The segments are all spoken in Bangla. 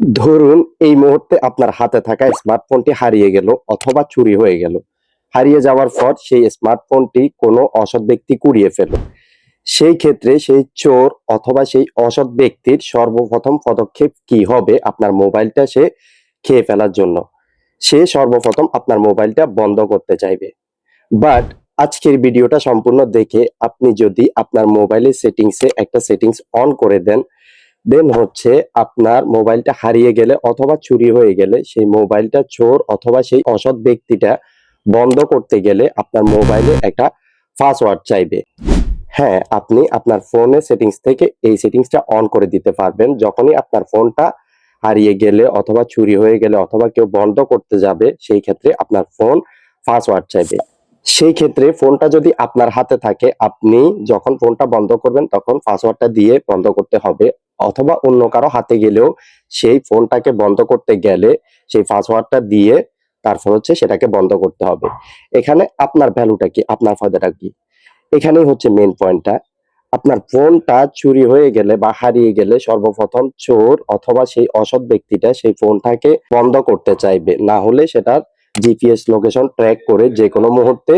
ধরুন এই মুহূর্তে আপনার হাতে থাকা স্মার্টফোনটি হারিয়ে গেল অথবা চুরি হয়ে গেল। হারিয়ে যাওয়ার পর সেই স্মার্টফোনটি কোনো অসৎ ব্যক্তি কুড়িয়ে ফেলল। সেই ক্ষেত্রে সেই চোর অথবা সেই অসৎ ব্যক্তির সর্বপ্রথম পদক্ষেপ কি হবে আপনার মোবাইলটা সে খেয়ে ফেলার জন্য? সে সর্বপ্রথম আপনার মোবাইলটা বন্ধ করতে চাইবে। বাট আজকের ভিডিওটা সম্পূর্ণ দেখে আপনি যদি আপনার মোবাইলের সেটিংসে একটা সেটিংস অন করে দেন, দেন হচ্ছে আপনার মোবাইলটা হারিয়ে গেলে অথবা চুরি হয়ে গেলে সেই মোবাইলটা চোর অথবা সেই অসৎ ব্যক্তিটা বন্ধ করতে গেলে আপনার মোবাইলে একটা পাসওয়ার্ড চাইবে। হ্যাঁ, আপনি আপনার ফোনের সেটিংস থেকে এই সেটিংসটা অন করে দিতে পারবেন। যখনই আপনার ফোনটা হারিয়ে গেলে অথবা চুরি হয়ে গেলে অথবা কেউ বন্ধ করতে যাবে, সেই ক্ষেত্রে আপনার ফোন পাসওয়ার্ড চাইবে। সেই ক্ষেত্রে ফোনটা যদি আপনার হাতে থাকে, আপনি যখন ফোনটা বন্ধ করবেন তখন পাসওয়ার্ডটা দিয়ে বন্ধ করতে হবে। অথবা অন্য কারো হাতে গেলেও সেই ফোনটাকে বন্ধ করতে গেলে সেই পাসওয়ার্ডটা দিয়ে তারপর হচ্ছে সেটাকে বন্ধ করতে হবে। এখানে আপনার ভ্যালুটা কি? আপনার ফায়দাটা কি? এখানেই হচ্ছে মেইন পয়েন্টটা। আপনার ফোনটা চুরি হয়ে গেলে বা হারিয়ে গেলে সর্বপ্রথম চোর অথবা সেই অসৎ ব্যক্তিটা সেই ফোনটাকে বন্ধ করতে চাইবে। না হলে সেটার জিপিএস লোকেশন ট্র্যাক করে যেকোনো মুহূর্তে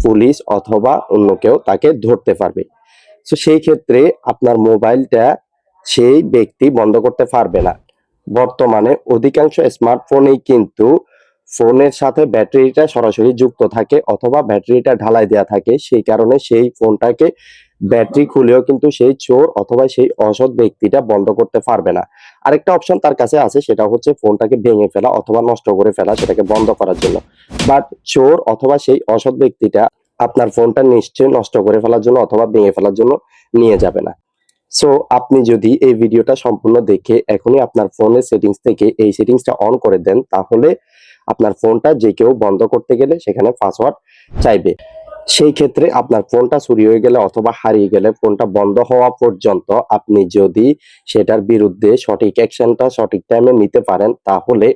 পুলিশ অথবা অন্য কেউ তাকে ধরতে পারবে। সো সেই ক্ষেত্রে আপনার মোবাইলটা সেই ব্যক্তি বন্ধ করতে পারবে না। বর্তমানে অধিকাংশ স্মার্টফোনেই কিন্তু ফোনের সাথে ব্যাটারিটা সরাসরি যুক্ত থাকে অথবা ব্যাটারিটা ঢালাই দেয়া থাকে। সেই কারণে সেই ফোনটাকে ব্যাটারি খুলেও কিন্তু সেই চোর অথবা সেই অসৎ ব্যক্তিটা বন্ধ করতে পারবে না। আরেকটা অপশন তার কাছে আছে, সেটা হচ্ছে ফোনটাকে ভেঙে ফেলা অথবা নষ্ট করে ফেলা সেটাকে বন্ধ করার জন্য। বাট চোর অথবা সেই অসৎ ব্যক্তিটা আপনার ফোনটা নিশ্চয়ই নষ্ট করে ফেলার জন্য অথবা ভেঙে ফেলার জন্য নিয়ে যাবে না। সো আপনি যদি এই ভিডিওটা সম্পূর্ণ দেখে এখনই আপনার ফোনের সেটিংস থেকে এই সেটিংসটা অন করে দেন, তাহলে আপনার ফোনটা যে কেউ বন্ধ করতে গেলে সেখানে পাসওয়ার্ড চাইবে। সেই ক্ষেত্রে আপনার ফোনটা চুরি হয়ে গেলে অথবা হারিয়ে গেলে ফোনটা বন্ধ হওয়া পর্যন্ত আপনি যদি সেটার বিরুদ্ধে সঠিক অ্যাকশনটা সঠিক টাইমে নিতে পারেন, তাহলে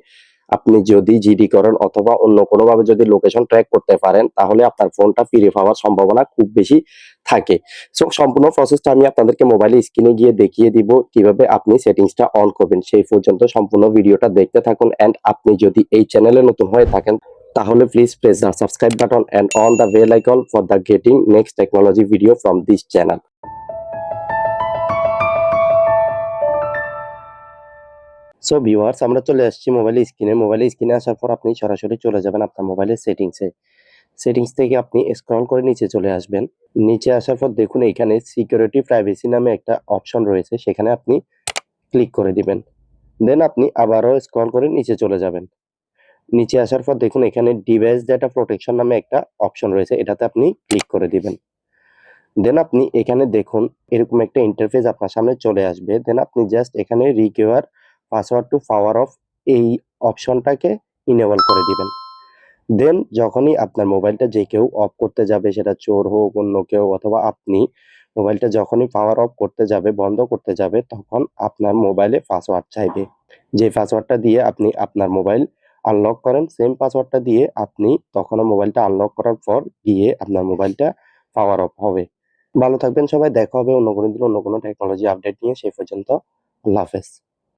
আপনি যদি জিডি করেন অথবা অন্য কোনোভাবে যদি লোকেশন ট্র্যাক করতে পারেন, তাহলে আপনার ফোনটা ফিরে পাওয়ার সম্ভাবনা খুব বেশি থাকে। সো সম্পূর্ণ প্রসেসটা আমি আপনাদেরকে মোবাইলের স্ক্রিনে গিয়ে দেখিয়ে দিব কিভাবে আপনি সেটিংসটা অন করবেন। সেই পর্যন্ত সম্পূর্ণ ভিডিওটা দেখতে থাকুন। অ্যান্ড আপনি যদি এই চ্যানেলে নতুন হয়ে থাকেন, তাহলে please press the subscribe button and on the bell icon for the getting next technology video from this channel. So viewers, আমরা চলে আসছি মোবাইলের স্ক্রিনে আসার পর আপনি সরাসরি চলে যাবেন আপনার মোবাইলের সেটিংস থেকে আপনি স্ক্রল করে নিচে চলে আসবেন। নিচে আসার পর দেখুন এখানে সিকিউরিটি প্রাইভেসি নামে একটা অপশন রয়েছে, সেখানে আপনি ক্লিক করে দিবেন। দেন আপনি আবারও স্ক্রল করে নিচে চলে যাবেন। নিচে আসার পর দেখুন এখানে ডিভাইস ডাটা প্রোটেকশন নামে একটা অপশন রয়েছে, এটাতে আপনি ক্লিক করে দিবেন। দেন আপনি এখানে দেখুন এরকম একটা ইন্টারফেস আপনার সামনে চলে আসবে। দেন আপনি জাস্ট এখানে recover password to power of এই অপশনটাকে ইনেবল করে দিবেন। দেন যখনই আপনার মোবাইলটা যে কেউ অফ করতে যাবে, সেটা চোর হোক অন্য কেউ অথবা আপনি, মোবাইলটা যখনই পাওয়ার অফ করতে যাবে বন্ধ করতে যাবে, তখন আপনার মোবাইলে পাসওয়ার্ড চাইবে। যে পাসওয়ার্ডটা দিয়ে আপনি আপনার মোবাইল আনলক করেন, সেম পাসওয়ার্ডটা দিয়ে আপনি তখনও মোবাইলটা আনলক করার পর গিয়ে আপনার মোবাইলটা পাওয়ার অফ হবে। ভালো থাকবেন সবাই, দেখা হবে অন্য কোনো দিন অন্য কোনো টেকনোলজি আপডেট নিয়ে। সেই পর্যন্ত আল্লাহ হাফেজ।